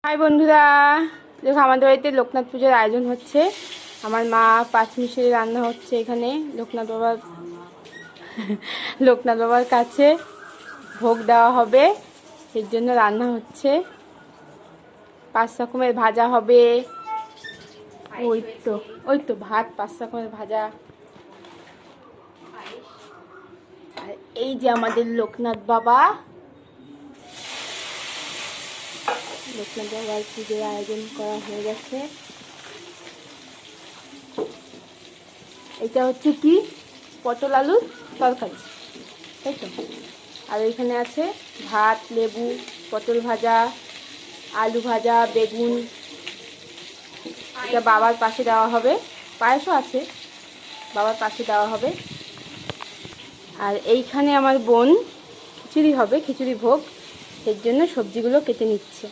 High বন্ধুরা, দেখো আমাদের বাড়িতে লোকনাথ পুজোর আয়োজন হচ্ছে। আমার মা পাঁচমিশালি রান্না হচ্ছে এখানে লোকনাথ বাবার কাছে ভোগ দেওয়া হবে, এর জন্য রান্না হচ্ছে। 5 রকমের ভাজা হবে। ওই তো ভাত, 5 রকমের ভাজা। আর এই যে আমাদের লোকনাথ বাবার পুজোর আয়োজন করা হয়ে গেছে। এটা হচ্ছে কি পটল আলুর তরকারি, তাই তো। আর এখানে আছে ভাত, লেবু, পটল ভাজা, আলু ভাজা, বেগুন। এটা বাবার পাশে দেওয়া হবে। পায়েসও আছে, বাবার পাশে দেওয়া হবে। আর এইখানে আমার বোন খিচুড়ি হবে, খিচুড়ি ভোগ, এর জন্য সবজিগুলো কেটে নিচ্ছে।